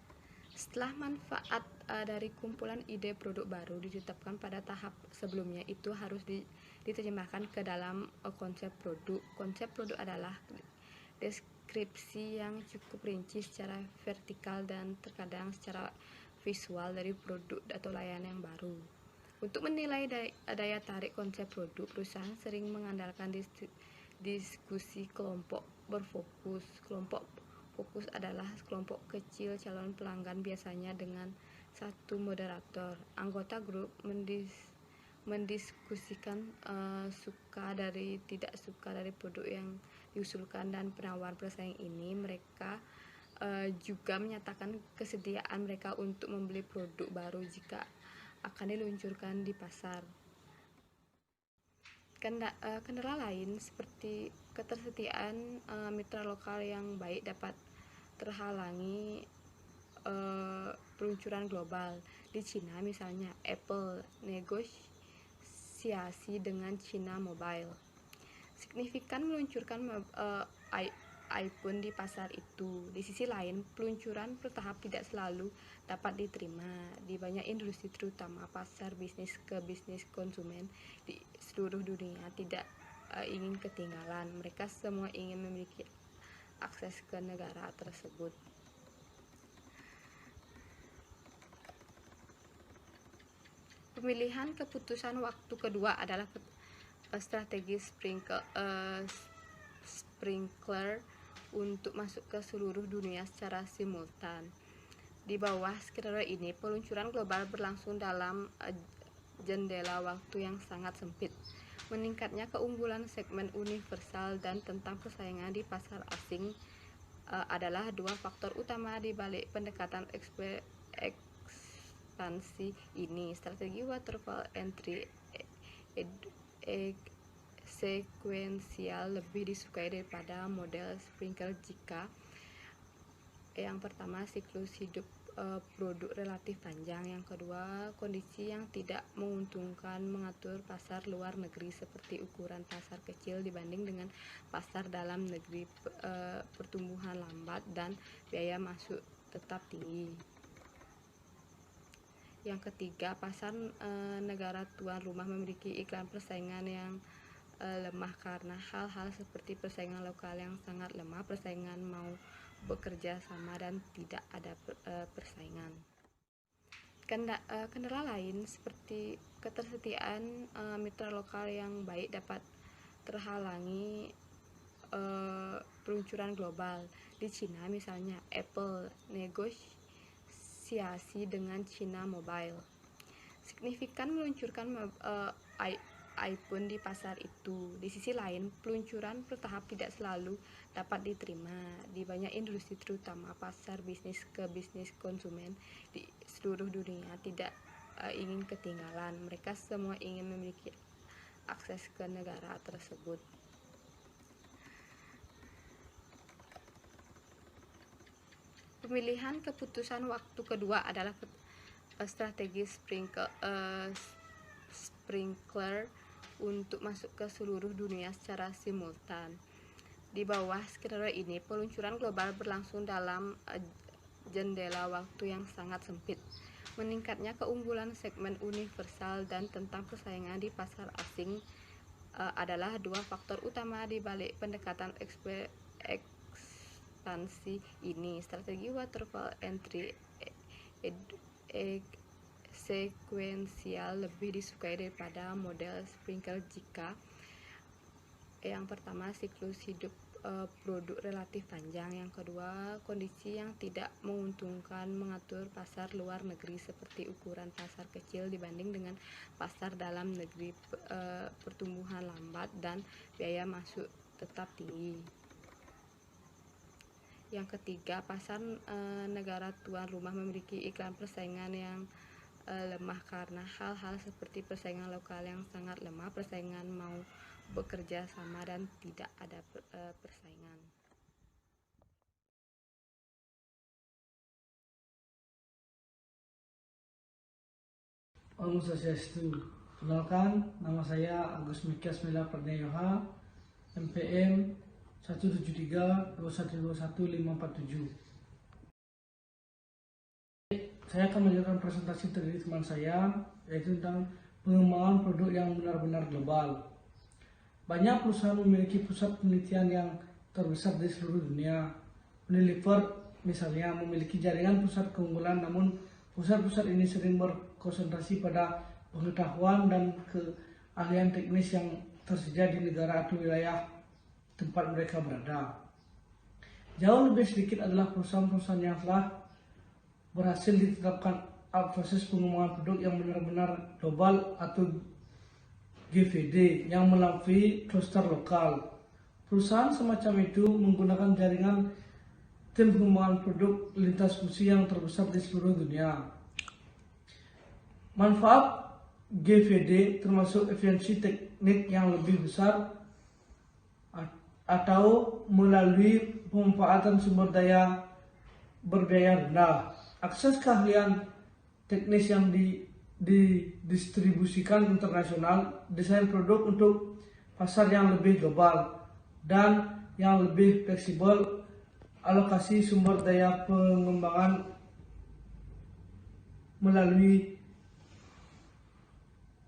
Setelah manfaat dari kumpulan ide produk baru ditetapkan pada tahap sebelumnya, itu harus diterjemahkan ke dalam konsep produk. Konsep produk adalah deskripsi yang cukup rinci secara vertikal dan terkadang secara visual dari produk atau layanan yang baru. Untuk menilai daya tarik konsep produk, perusahaan sering mengandalkan diskusi kelompok berfokus. Kelompok fokus adalah kelompok kecil calon pelanggan, biasanya dengan satu moderator. Anggota grup mendiskusikan suka dari tidak suka dari produk yang diusulkan, dan penawar bersaing ini mereka juga menyatakan kesediaan mereka untuk membeli produk baru jika akan diluncurkan di pasar. Kendala lain seperti ketersediaan mitra lokal yang baik dapat terhalangi peluncuran global. Di Cina misalnya, Apple negosiasi dengan China Mobile signifikan meluncurkan iPhone di pasar itu. Di sisi lain, peluncuran bertahap tidak selalu dapat diterima di banyak industri, terutama pasar bisnis ke bisnis konsumen di seluruh dunia tidak ingin ketinggalan. Mereka semua ingin memiliki akses ke negara tersebut. Pemilihan keputusan waktu kedua adalah strategi sprinkler untuk masuk ke seluruh dunia secara simultan. Di bawah skenario ini, peluncuran global berlangsung dalam jendela waktu yang sangat sempit. Meningkatnya keunggulan segmen universal dan tentang persaingan di pasar asing adalah dua faktor utama di balik pendekatan ekspansi ini. Strategi waterfall entry sekuensial lebih disukai daripada model sprinkler jika yang pertama, siklus hidup produk relatif panjang. Yang kedua, kondisi yang tidak menguntungkan mengatur pasar luar negeri seperti ukuran pasar kecil dibanding dengan pasar dalam negeri, pertumbuhan lambat, dan biaya masuk tetap tinggi. Yang ketiga, pasar negara tuan rumah memiliki iklan persaingan yang lemah karena hal-hal seperti persaingan lokal yang sangat lemah, persaingan mau bekerja sama, dan tidak ada persaingan. Kendala lain seperti ketersediaan mitra lokal yang baik dapat terhalangi peluncuran global. Di Cina misalnya, Apple negosiasi dengan China Mobile signifikan meluncurkan iPhone di pasar itu. Di sisi lain, peluncuran bertahap tidak selalu dapat diterima di banyak industri, terutama pasar bisnis ke bisnis konsumen di seluruh dunia tidak ingin ketinggalan. Mereka semua ingin memiliki akses ke negara tersebut. Pemilihan keputusan waktu kedua adalah strategi sprinkler untuk masuk ke seluruh dunia secara simultan. Di bawah skenario ini, peluncuran global berlangsung dalam jendela waktu yang sangat sempit. Meningkatnya keunggulan segmen universal dan tentang persaingan di pasar asing adalah dua faktor utama di balik pendekatan ekspansi ini. Strategi waterfall entry sekuensial lebih disukai daripada model sprinkle jika yang pertama siklus hidup produk relatif panjang, yang kedua kondisi yang tidak menguntungkan mengatur pasar luar negeri seperti ukuran pasar kecil dibanding dengan pasar dalam negeri, pertumbuhan lambat dan biaya masuk tetap tinggi. Yang ketiga, pasar negara tuan rumah memiliki iklan persaingan yang lemah karena hal-hal seperti persaingan lokal yang sangat lemah, persaingan mau bekerja sama dan tidak ada persaingan. Om Swastiastu. Kenalkan, nama saya Agus Mikias Mila Pardioha, MPM 1732121 547. Saya akan menjelaskan presentasi dari teman saya, yaitu tentang pengembangan produk yang benar-benar global. Banyak perusahaan memiliki pusat penelitian yang terbesar di seluruh dunia. Unilever misalnya memiliki jaringan pusat keunggulan, namun pusat-pusat ini sering berkonsentrasi pada pengetahuan dan keahlian teknis yang tersedia di negara atau wilayah tempat mereka berada. Jauh lebih sedikit adalah perusahaan-perusahaan yang telah berhasil ditetapkan proses pengembangan produk yang benar-benar global atau GVD yang melampaui kluster lokal. Perusahaan semacam itu menggunakan jaringan tim pengembangan produk lintas fungsi yang terbesar di seluruh dunia. Manfaat GVD termasuk efisiensi teknik yang lebih besar atau melalui pemanfaatan sumber daya berbiaya rendah. Akses keahlian teknis yang didistribusikan internasional, desain produk untuk pasar yang lebih global dan yang lebih fleksibel, alokasi sumber daya pengembangan melalui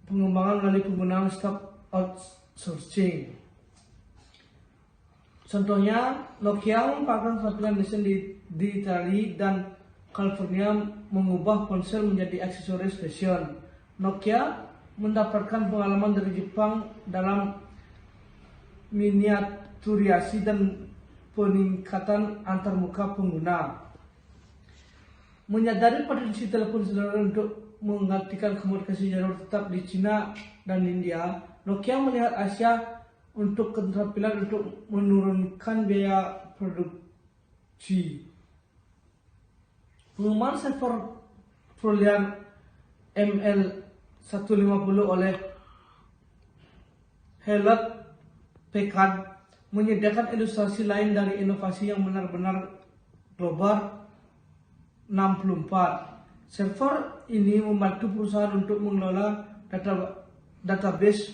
penggunaan stop outsourcing. Contohnya, Nokia merupakan keterampilan desain di Italia dan California mengubah ponsel menjadi aksesoris fashion. Nokia mendapatkan pengalaman dari Jepang dalam miniaturisasi dan peningkatan antarmuka pengguna. Menyadari potensi telepon seluler untuk menggantikan komunikasi jalur tetap di Cina dan India, Nokia melihat Asia untuk keterampilan untuk menurunkan biaya produksi. Pengembangan server perolehan ML150 oleh Hewlett Packard menyediakan ilustrasi lain dari inovasi yang benar-benar global 64. Server ini membantu perusahaan untuk mengelola database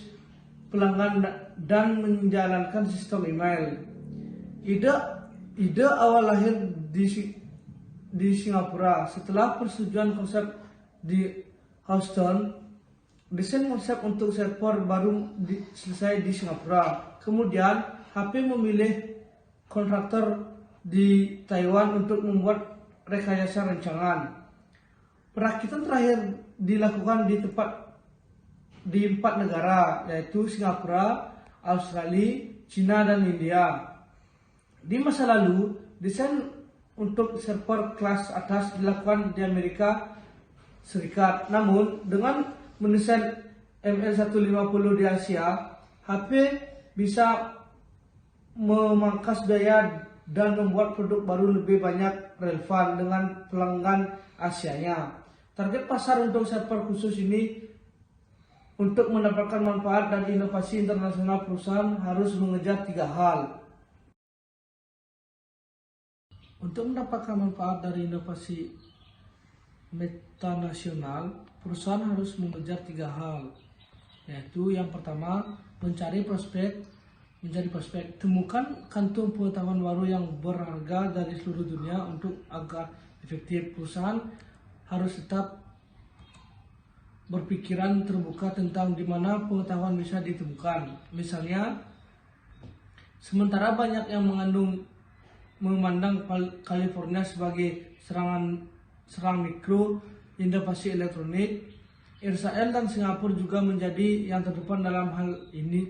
pelanggan dan menjalankan sistem email. Ide awal lahir di Singapura. Setelah persetujuan konsep di Houston, desain konsep untuk server baru selesai di Singapura. Kemudian, HP memilih kontraktor di Taiwan untuk membuat rekayasa rancangan. Perakitan terakhir dilakukan di 4 negara, yaitu Singapura, Australia, China, dan India. Di masa lalu, desain untuk server kelas atas dilakukan di Amerika Serikat. Namun, dengan mendesain ML150 di Asia, HP bisa memangkas biaya dan membuat produk baru lebih banyak relevan dengan pelanggan Asianya. Target pasar untuk server khusus ini untuk mendapatkan manfaat dan inovasi internasional, perusahaan harus mengejar 3 hal. Untuk mendapatkan manfaat dari inovasi metanasional, perusahaan harus mengejar 3 hal, yaitu yang pertama, mencari prospek. Temukan kantung pengetahuan baru yang berharga dari seluruh dunia untuk agar efektif. Perusahaan harus tetap berpikiran terbuka tentang di mana pengetahuan bisa ditemukan. Misalnya, sementara banyak yang memandang California sebagai serang mikro inovasi elektronik, Israel dan Singapura juga menjadi yang terdepan dalam hal ini.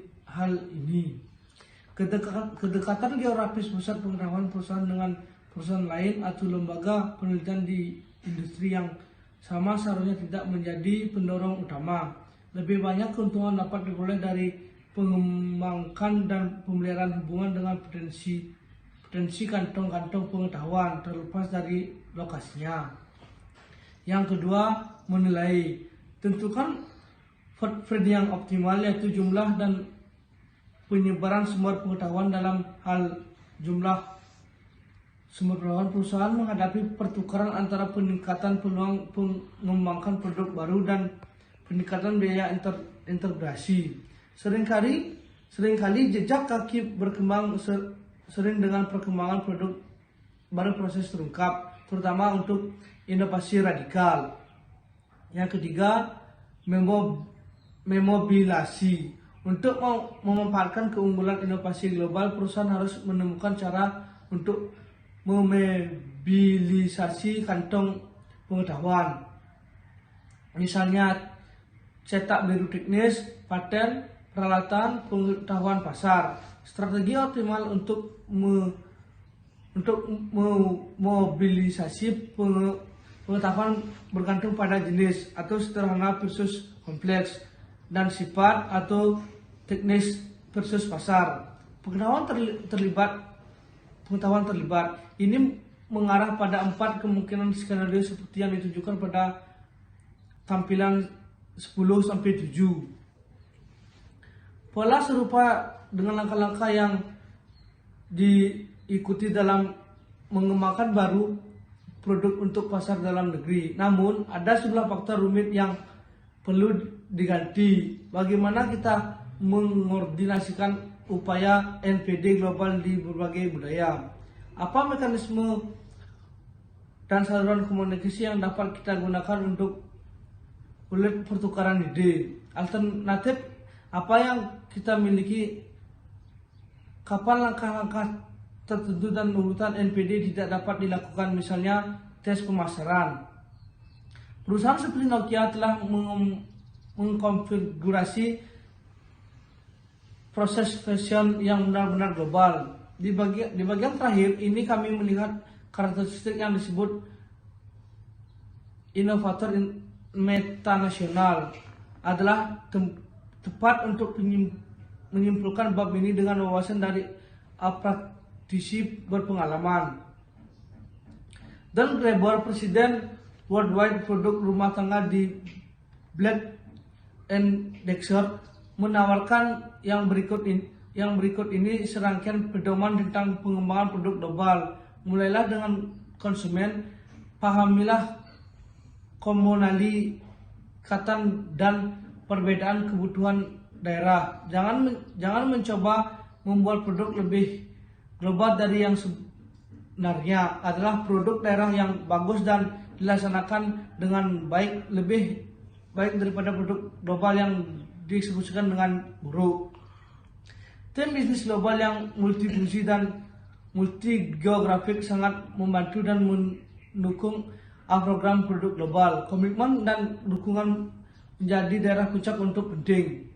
Kedekatan geografis pusat pengetahuan perusahaan dengan perusahaan lain atau lembaga penelitian di industri yang sama seharusnya tidak menjadi pendorong utama. Lebih banyak keuntungan dapat diperoleh dari pengembangan dan pemeliharaan hubungan dengan potensi kantong-kantong pengetahuan terlepas dari lokasinya. Yang kedua, menilai. Tentukan footprint yang optimal, yaitu jumlah dan penyebaran sumber pengetahuan. Dalam hal jumlah sumber pengetahuan, perusahaan menghadapi pertukaran antara peningkatan peluang mengembangkan produk baru dan peningkatan biaya integrasi. Seringkali jejak kaki berkembang sering dengan perkembangan produk baru proses terungkap, terutama untuk inovasi radikal. Yang ketiga, memobilisasi. Untuk memanfaatkan keunggulan inovasi global, perusahaan harus menemukan cara untuk memobilisasi kantong pengetahuan. Misalnya, cetak biru teknis, paten, peralatan, pengetahuan pasar. Strategi optimal untuk memobilisasi pengetahuan bergantung pada jenis atau sederhana versus kompleks, dan sifat atau teknis versus pasar. Pengetahuan terlibat. Ini mengarah pada 4 kemungkinan skenario seperti yang ditunjukkan pada tampilan 10-7. Pola serupa dengan langkah-langkah yang diikuti dalam mengembangkan baru produk untuk pasar dalam negeri. Namun, ada sejumlah faktor rumit yang perlu diganti. Bagaimana kita mengkoordinasikan upaya NPD global di berbagai budaya? Apa mekanisme dan saluran komunikasi yang dapat kita gunakan untuk pertukaran ide? Alternatif apa yang kita miliki? Kapan langkah-langkah tertentu dan urutan NPD tidak dapat dilakukan, misalnya tes pemasaran? Perusahaan seperti Nokia telah mengkonfigurasi proses fashion yang benar-benar global. Di bagian terakhir ini kami melihat karakteristik yang disebut inovator metanasional adalah tepat untuk menyimpulkan bab ini dengan wawasan dari praktisi berpengalaman. Dan Graeber, Presiden Worldwide Produk Rumah Tangga di Black & Decker, menawarkan yang berikut ini serangkaian pedoman tentang pengembangan produk global. Mulailah dengan konsumen, pahamilah komunalitas dan perbedaan kebutuhan daerah. Jangan mencoba membuat produk lebih global dari yang sebenarnya. Adalah produk daerah yang bagus dan dilaksanakan dengan baik lebih baik daripada produk global yang dieksekusikan dengan buruk. Tim bisnis global yang multifungsi dan multi geografik sangat membantu dan mendukung program produk global. Komitmen dan dukungan menjadi daerah puncak untuk penting.